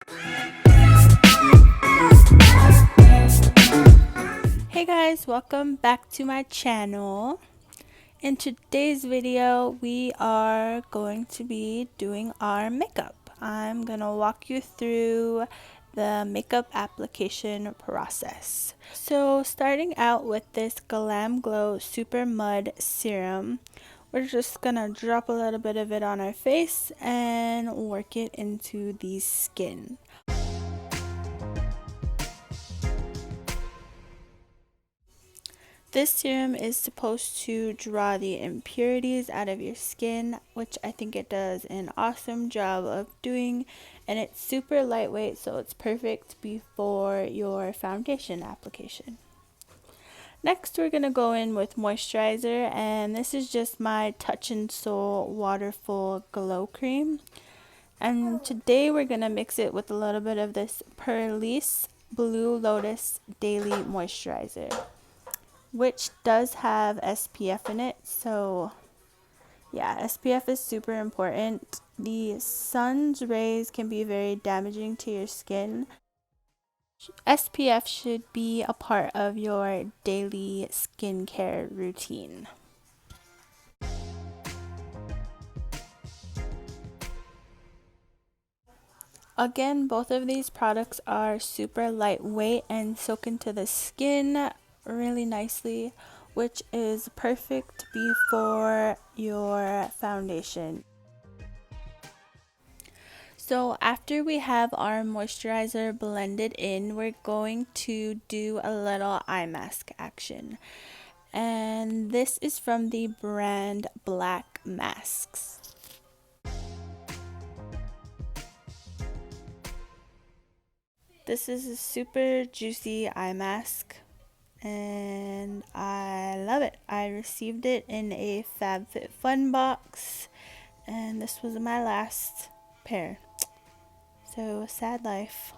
Hey guys, welcome back to my channel. In today's video, we are going to be doing our makeup. I'm gonna walk you through the makeup application process. So starting out with this Glam Glow Super Mud Serum, we're just gonna drop a little bit of it on our face and work it into the skin. This serum is supposed to draw the impurities out of your skin, which I think it does an awesome job of doing, and it's super lightweight, so it's perfect before your foundation application. Next, we're going to go in with moisturizer, and this is just my Touch and Soul Waterful Glow Cream. And today we're going to mix it with a little bit of this Purlisse Blue Lotus Daily Moisturizer, which does have SPF in it. So yeah, SPF is super important. The sun's rays can be very damaging to your skin. SPF should be a part of your daily skincare routine. Again, both of these products are super lightweight and soak into the skin really nicely, which is perfect before your foundation. So after we have our moisturizer blended in, we're going to do a little eye mask action. And this is from the brand Black Masks. This is a super juicy eye mask, and I love it. I received it in a FabFitFun box, and this was my last pair. So sad life.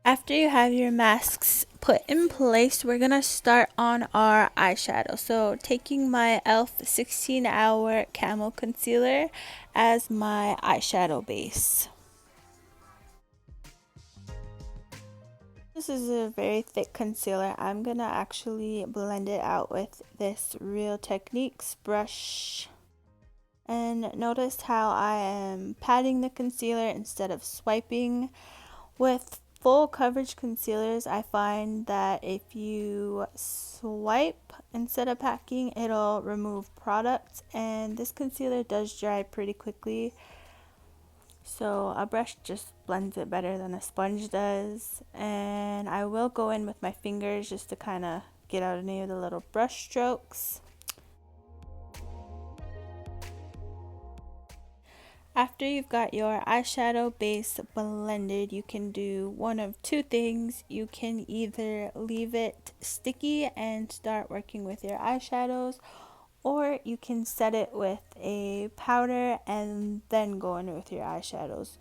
After you have your masks put in place, we're gonna start on our eyeshadow. So taking my e.l.f. 16-hour Camo Concealer as my eyeshadow base. This is a very thick concealer. I'm gonna actually blend it out with this Real Techniques brush. And notice how I am patting the concealer instead of swiping. With full coverage concealers, I find that if you swipe instead of packing, it'll remove product, and this concealer does dry pretty quickly. So a brush just blends it better than a sponge does. And I will go in with my fingers just to kind of get out any of the little brush strokes. After you've got your eyeshadow base blended, you can do one of two things. You can either leave it sticky and start working with your eyeshadows, or you can set it with a powder and then go in with your eyeshadows.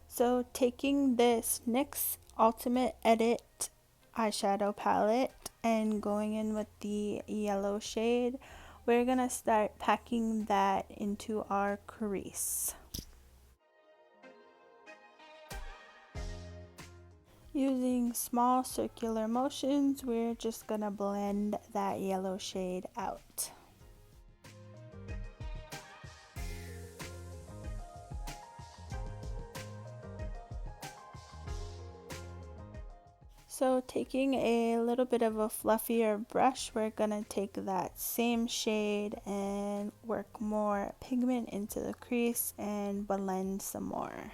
So taking this NYX Ultimate Edit eyeshadow palette and going in with the yellow shade, we're gonna start packing that into our crease. Using small circular motions, we're just gonna blend that yellow shade out. So taking a little bit of a fluffier brush, we're gonna take that same shade and work more pigment into the crease and blend some more.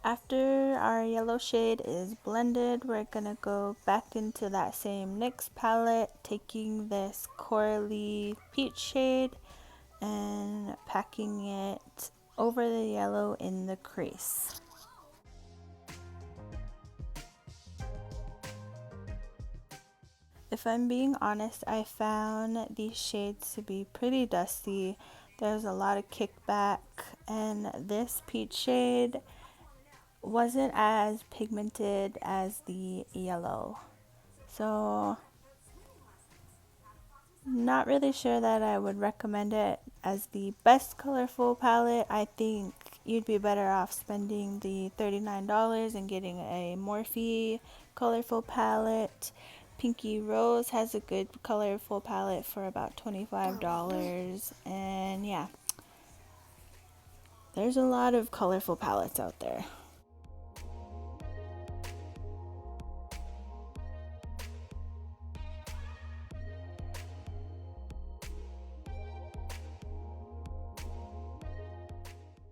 After our yellow shade is blended, we're gonna go back into that same NYX palette, taking this corally peach shade and packing it over the yellow in the crease. If I'm being honest, I found these shades to be pretty dusty. There's a lot of kickback, and this peach shade wasn't as pigmented as the yellow. So Not really sure that I would recommend it as the best colorful palette. I think you'd be better off spending the $39 and getting a Morphe colorful palette. Pinky Rose has a good colorful palette for about $25. And yeah, there's a lot of colorful palettes out there.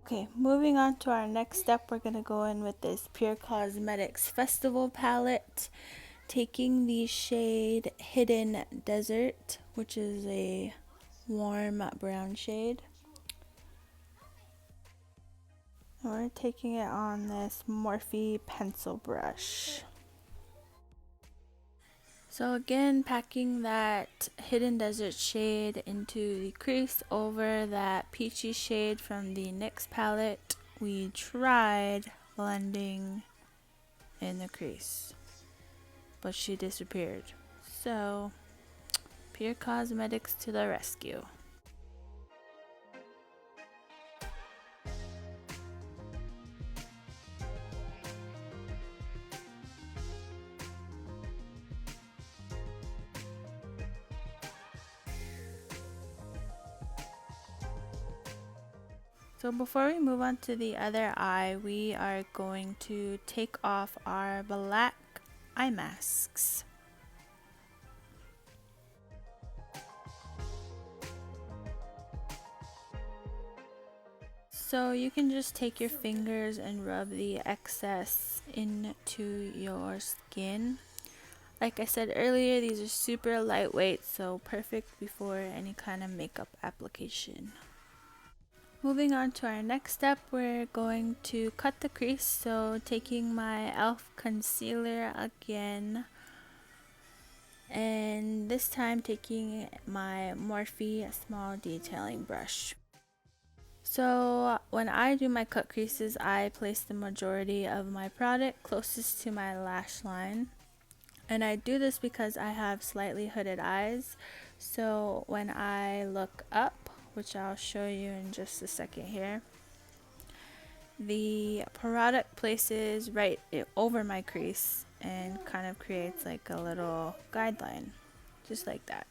Okay, moving on to our next step, we're going to go in with this Pure Cosmetics Festival palette, taking the shade Hidden Desert, which is a warm brown shade. And we're taking it on this Morphe pencil brush. So again, packing that Hidden Desert shade into the crease over that peachy shade from the NYX palette. We tried blending in the crease, but she disappeared. So, Pure Cosmetics to the rescue. So before we move on to the other eye, we are going to take off our black eye masks. So you can just take your fingers and rub the excess into your skin. Like I said earlier, these are super lightweight, so perfect before any kind of makeup application. Moving on to our next step, we're going to cut the crease. So taking my e.l.f. concealer again, and this time taking my Morphe small detailing brush. So when I do my cut creases, I place the majority of my product closest to my lash line. And I do this because I have slightly hooded eyes. So when I look up, which I'll show you in just a second here, the product places right over my crease and kind of creates like a little guideline, just like that.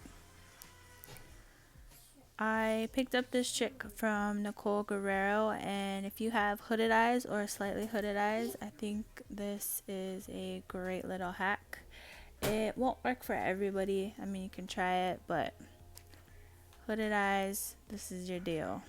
I picked up this trick from Nicole Guerrero, and if you have hooded eyes or slightly hooded eyes, I think this is a great little hack. It won't work for everybody. I mean, you can try it, but hooded eyes, this is your deal.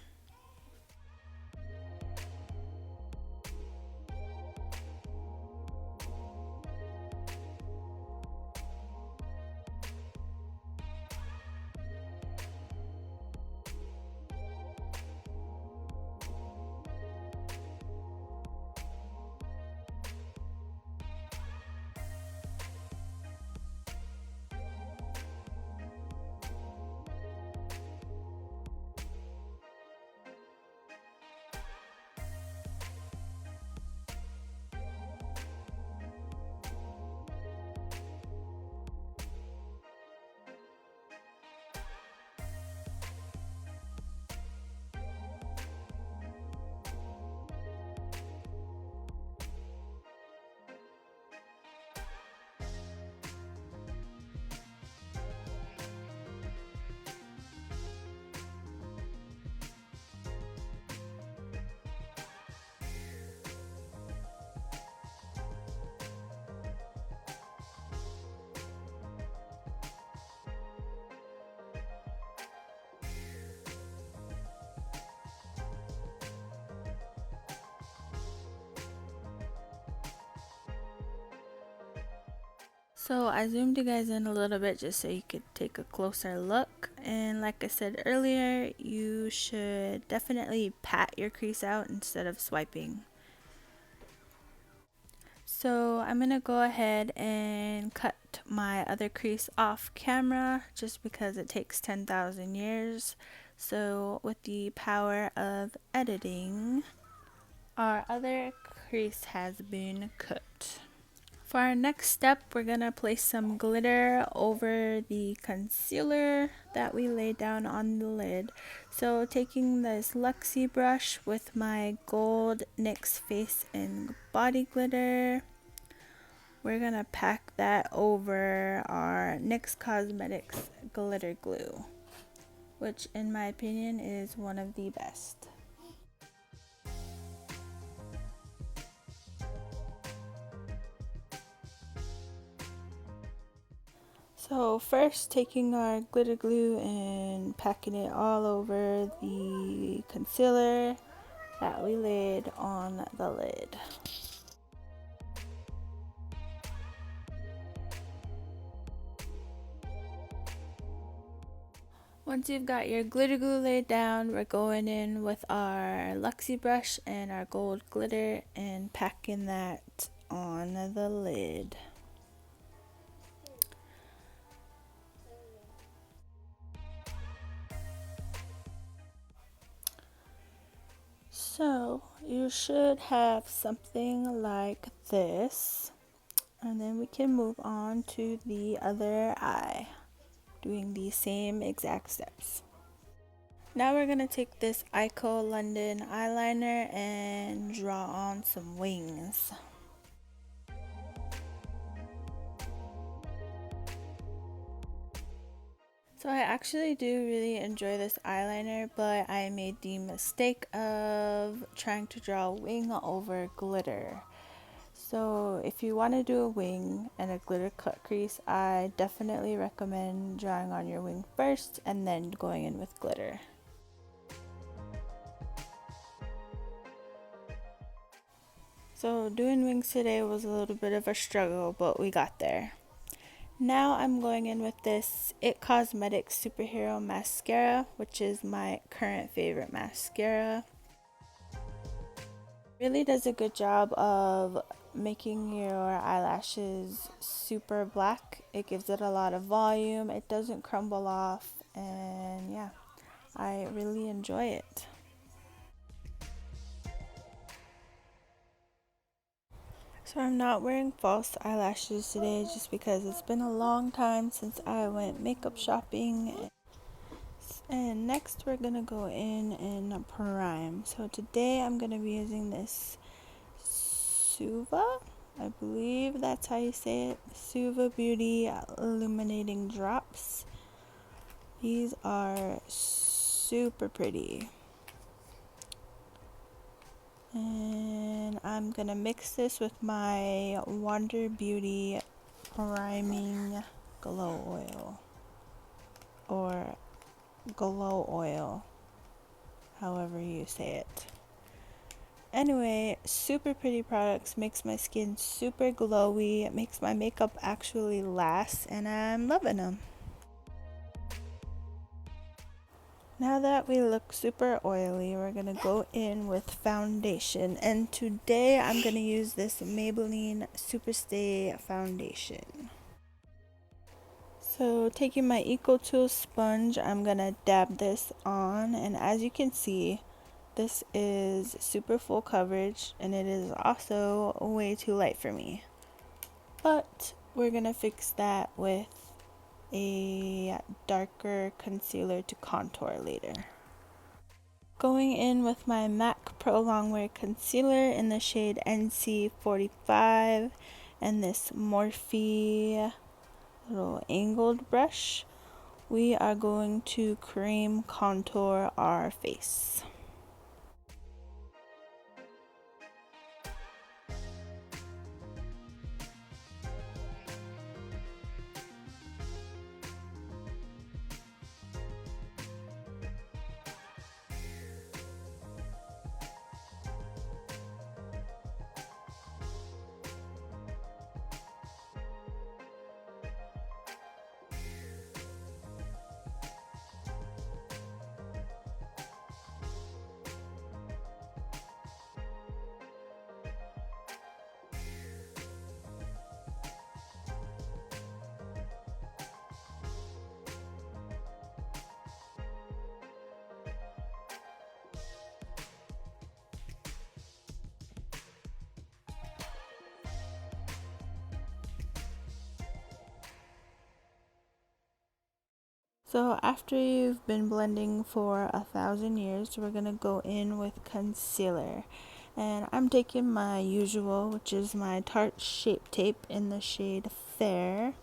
So I zoomed you guys in a little bit just so you could take a closer look. And like I said earlier, you should definitely pat your crease out instead of swiping. So I'm going to go ahead and cut my other crease off camera just because it takes 10,000 years. So with the power of editing, our other crease has been cut. For our next step, we're going to place some glitter over the concealer that we laid down on the lid. So taking this Luxie brush with my gold NYX Face and Body glitter, we're going to pack that over our NYX Cosmetics glitter glue, which in my opinion is one of the best. So first, taking our glitter glue and packing it all over the concealer that we laid on the lid. Once you've got your glitter glue laid down, we're going in with our Luxie brush and our gold glitter and packing that on the lid. So you should have something like this, and then we can move on to the other eye, doing the same exact steps. Now we're going to take this Eyeko London eyeliner and draw on some wings. So I actually do really enjoy this eyeliner, but I made the mistake of trying to draw a wing over glitter. So if you want to do a wing and a glitter cut crease, I definitely recommend drawing on your wing first and then going in with glitter. So doing wings today was a little bit of a struggle, but we got there. Now I'm going in with this It Cosmetics Superhero Mascara, which is my current favorite mascara. Really does a good job of making your eyelashes super black. It gives it a lot of volume, it doesn't crumble off, and yeah, I really enjoy it. So I'm not wearing false eyelashes today just because it's been a long time since I went makeup shopping. And next we're gonna go in and prime. So today I'm gonna be using this Suva, I believe that's how you say it, Suva Beauty Illuminating drops. These are super pretty. And I'm gonna mix this with my Wonder Beauty priming glow oil, or glow oil, however you say it. Anyway, super pretty products, makes my skin super glowy, it makes my makeup actually last, and I'm loving them. Now that we look super oily, we're going to go in with foundation, and today I'm going to use this Maybelline Superstay foundation. So taking my Eco Tool sponge, I'm going to dab this on, and as you can see, this is super full coverage, and it is also way too light for me. But we're going to fix that with a darker concealer to contour later. Going in with my MAC Pro Longwear Concealer in the shade NC45 and this Morphe little angled brush, we are going to cream contour our face. So after you've been blending for 1,000 years, we're gonna go in with concealer. And I'm taking my usual, which is my Tarte Shape Tape in the shade Fair.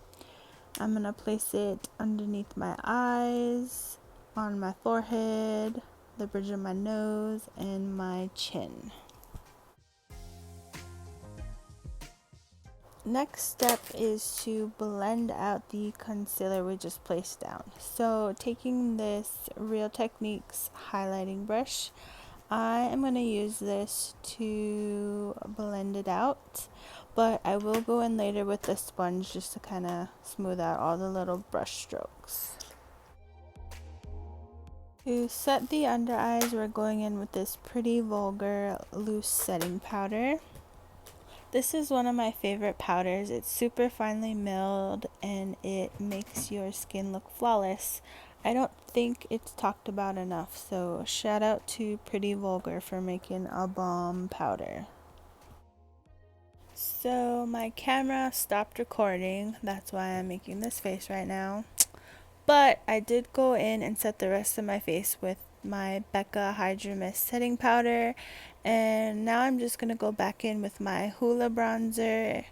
I'm gonna place it underneath my eyes, on my forehead, the bridge of my nose, and my chin. Next step is to blend out the concealer we just placed down. So taking this Real Techniques highlighting brush, I am going to use this to blend it out, but I will go in later with the sponge just to kind of smooth out all the little brush strokes. To set the under eyes, we're going in with this Pretty Vulgar loose setting powder. This is one of my favorite powders. It's super finely milled and it makes your skin look flawless. I don't think it's talked about enough, so shout out to Pretty Vulgar for making a bomb powder. So my camera stopped recording, that's why I'm making this face right now. But I did go in and set the rest of my face with my Becca Hydra Mist setting powder, and now I'm just going to go back in with my Hoola bronzer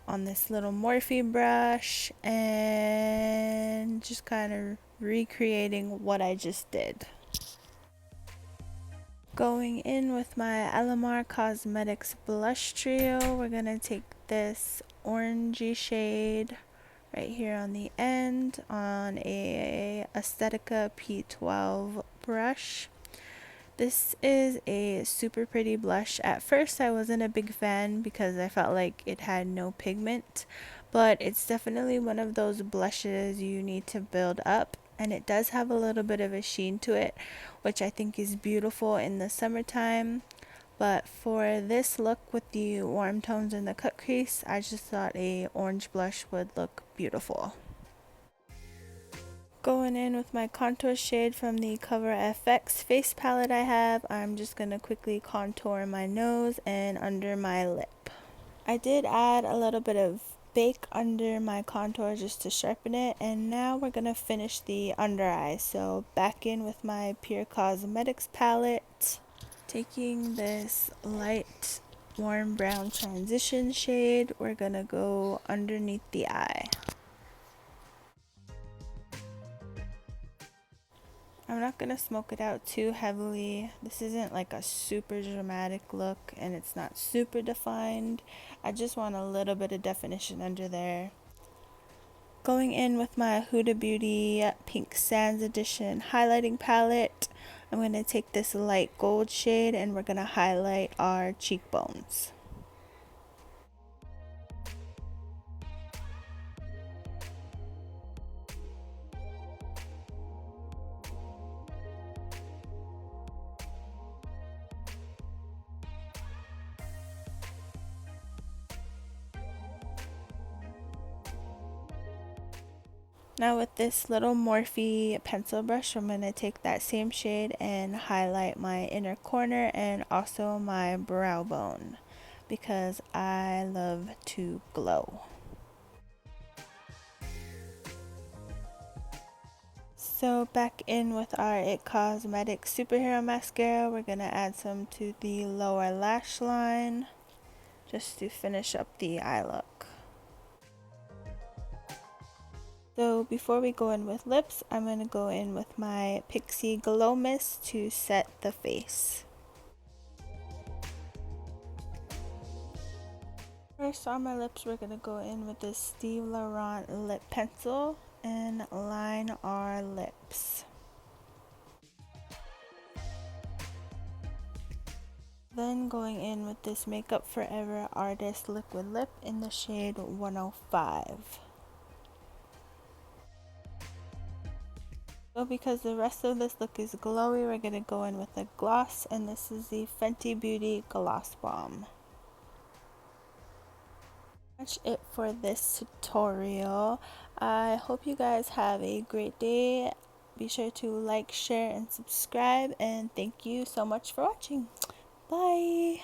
on this little Morphe brush and just kind of recreating what I just did. Going in with my Alamar Cosmetics Blush trio, we're going to take this orangey shade right here on the end on a Aesthetica P12 brush. This is a super pretty blush. At first I wasn't a big fan because I felt like it had no pigment, but it's definitely one of those blushes you need to build up, and it does have a little bit of a sheen to it, which I think is beautiful in the summertime. But for this look with the warm tones and the cut crease, I just thought a orange blush would look beautiful. Going in with my contour shade from the Cover FX face palette I have, I'm just going to quickly contour my nose and under my lip. I did add a little bit of bake under my contour just to sharpen it, and now we're going to finish the under eye. So back in with my Pure Cosmetics palette, taking this light warm brown transition shade, we're going to go underneath the eye. I'm not going to smoke it out too heavily. This isn't like a super dramatic look and it's not super defined. I just want a little bit of definition under there. Going in with my Huda Beauty Pink Sands Edition highlighting palette, I'm going to take this light gold shade and we're going to highlight our cheekbones. Now with this little Morphe pencil brush, I'm going to take that same shade and highlight my inner corner and also my brow bone because I love to glow. So back in with our It Cosmetics Superhero Mascara, we're going to add some to the lower lash line just to finish up the eye look. So before we go in with lips, I'm going to go in with my Pixi Glow Mist to set the face. First on my lips, we're going to go in with this Steve Laurent lip pencil and line our lips. Then going in with this Makeup Forever Artist Liquid Lip in the shade 105. So because the rest of this look is glowy, we're going to go in with a gloss, and this is the Fenty Beauty Gloss Bomb. That's it for this tutorial. I hope you guys have a great day. Be sure to like, share, and subscribe, and thank you so much for watching. Bye!